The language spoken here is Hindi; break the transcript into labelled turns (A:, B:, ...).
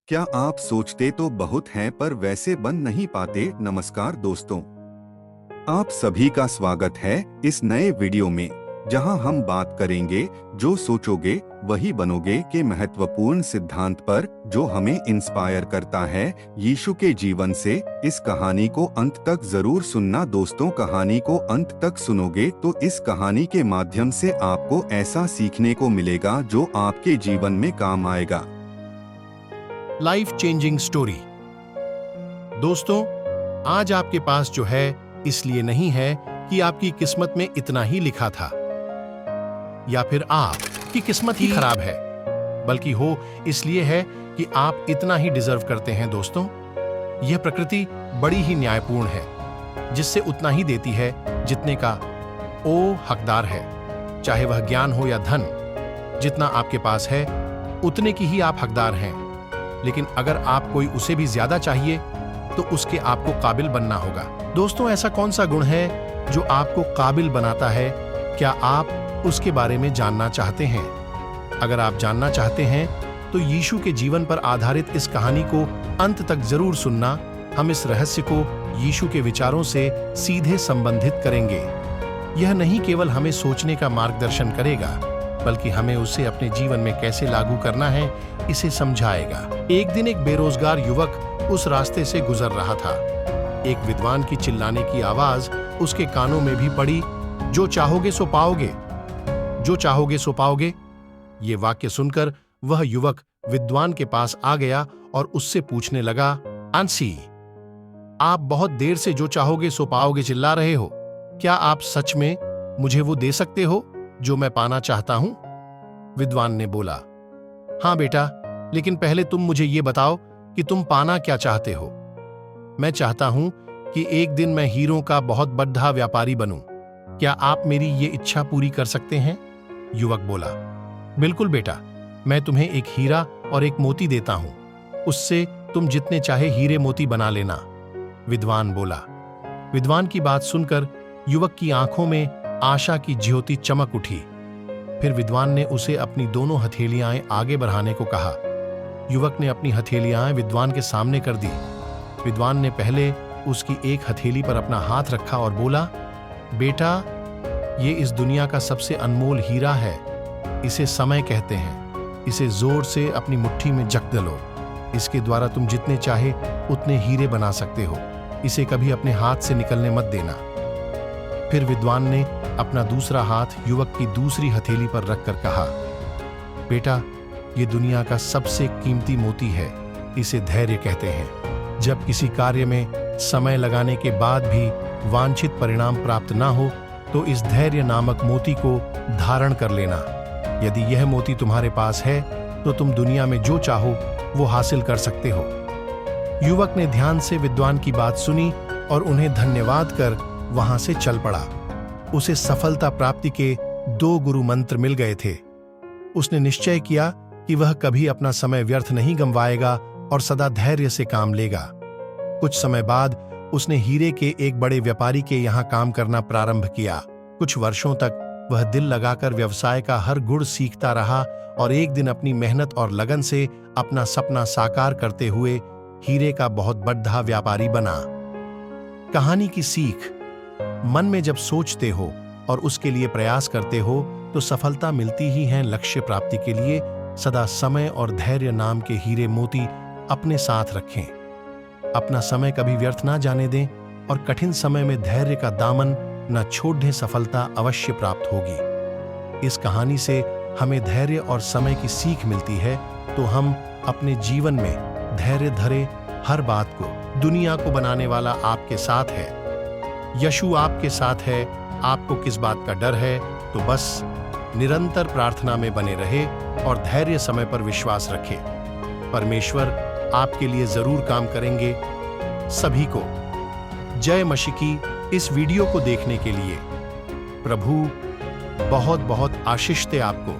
A: क्या आप सोचते तो बहुत हैं पर वैसे बन नहीं पाते। नमस्कार दोस्तों, आप सभी का स्वागत है इस नए वीडियो में, जहां हम बात करेंगे जो सोचोगे वही बनोगे के महत्वपूर्ण सिद्धांत पर, जो हमें इंस्पायर करता है यीशु के जीवन से। इस कहानी को अंत तक जरूर सुनना दोस्तों। कहानी को अंत तक सुनोगे तो इस कहानी के माध्यम से आपको ऐसा सीखने को मिलेगा जो आपके जीवन में काम आएगा।
B: Life changing story. दोस्तों, आज आपके पास जो है इसलिए नहीं है कि आपकी किस्मत में इतना ही लिखा था या फिर आपकी किस्मत ही खराब है, बल्कि हो इसलिए है कि आप इतना ही डिजर्व करते हैं। दोस्तों, यह प्रकृति बड़ी ही न्यायपूर्ण है, जिससे उतना ही देती है जितने का वो हकदार है। चाहे वह ज्ञान हो या धन, जितना आपके पास है उतने की ही आप हकदार हैं। लेकिन अगर आप कोई उसे भी ज्यादा चाहिए तो उसके आपको काबिल बनना होगा। दोस्तों, ऐसा कौन सा गुण है जो आपको काबिल बनाता है? क्या आप उसके बारे में जानना चाहते हैं? अगर आप जानना चाहते हैं तो यीशु के जीवन पर आधारित इस कहानी को अंत तक जरूर सुनना। हम इस रहस्य को यीशु के विचारों से सीधे संबंधित करेंगे। यह नहीं केवल हमें सोचने का मार्गदर्शन करेगा, बल्कि हमें उसे अपने जीवन में कैसे लागू करना है इसे समझाएगा। एक दिन एक बेरोजगार युवक उस रास्ते से गुजर रहा था। एक विद्वान की चिल्लाने की आवाज उसके कानों में भी पड़ी, जो चाहोगे सो पाओगे, जो चाहोगे सो पाओगे। ये वाक्य सुनकर वह युवक विद्वान के पास आ गया और उससे पूछने लगा, अंसी, आप बहुत देर से जो चाहोगे सो पाओगे चिल्ला रहे हो। क्या आप सच में मुझे वो दे सकते हो जो मैं पाना चाहता हूं? विद्वान ने बोला, हां बेटा, लेकिन पहले तुम मुझे ये बताओ कि तुम पाना क्या चाहते हो। मैं चाहता हूं कि एक दिन मैं हीरों का बहुत बड़ा व्यापारी बनूं। क्या आप मेरी ये इच्छा पूरी कर सकते हैं? युवक बोला, बिल्कुल बेटा, मैं तुम्हें एक हीरा और एक मोती देता हूं, उससे तुम जितने चाहे हीरे मोती बना लेना। विद्वान बोला। विद्वान की बात सुनकर युवक की आंखों में आशा की ज्योति चमक उठी। फिर विद्वान ने उसे अपनी दोनों हथेलियां आगे बढ़ाने को कहा। युवक ने अपनी हथेलियां विद्वान के सामने कर दी। विद्वान ने पहले उसकी एक हथेली पर अपना हाथ रखा और बोला, बेटा, ये इस दुनिया का सबसे अनमोल हीरा है। इसे समय कहते हैं। इसे जोर से अपनी मुट्ठी में जकड़ लो। इसके द्वारा तुम जितने चाहे उतने हीरे बना सकते हो। इसे कभी अपने हाथ से निकलने मत देना। फिर विद्वान ने अपना दूसरा हाथ युवक की दूसरी हथेली पर रखकर कहा, बेटा, ये दुनिया का सबसे कीमती मोती है। इसे धैर्य कहते हैं। जब किसी कार्य में समय लगाने के बाद भी वांछित परिणाम प्राप्त ना हो तो इस धैर्य नामक मोती को धारण कर लेना। यदि यह मोती तुम्हारे पास है तो तुम दुनिया में जो चाहो वो हासिल कर सकते हो। युवक ने ध्यान से विद्वान की बात सुनी और उन्हें धन्यवाद कर वहां से चल पड़ा। उसे सफलता प्राप्ति के 2 गुरु मंत्र मिल गए थे। उसने निश्चय किया कि वह कभी अपना समय व्यर्थ नहीं गंवाएगा और सदा धैर्य से काम लेगा। कुछ समय बाद उसने हीरे के एक बड़े व्यापारी के यहाँ काम करना प्रारंभ किया। कुछ वर्षों तक वह दिल लगाकर व्यवसाय का हर गुण सीखता रहा और एक दिन अपनी मेहनत और लगन से अपना सपना साकार करते हुए हीरे का बहुत बड़ा व्यापारी बना। कहानी की सीख, मन में जब सोचते हो और उसके लिए प्रयास करते हो तो सफलता मिलती ही है। लक्ष्य प्राप्ति के लिए सदा समय और धैर्य नाम के हीरे मोती अपने साथ रखें। अपना समय कभी व्यर्थ ना जाने दें और कठिन समय में धैर्य का दामन न छोड़ने। सफलता अवश्य प्राप्त होगी। इस कहानी से हमें धैर्य और समय की सीख मिलती है, तो हम अपने जीवन में धैर्य धरे। हर बात को, दुनिया को बनाने वाला आपके साथ है। यीशु आपके साथ है। आपको किस बात का डर है? तो बस निरंतर प्रार्थना में बने रहे और धैर्य समय पर विश्वास रखे। परमेश्वर आपके लिए जरूर काम करेंगे। सभी को जय मसीह की। इस वीडियो को देखने के लिए प्रभु बहुत बहुत आशीष दे आपको।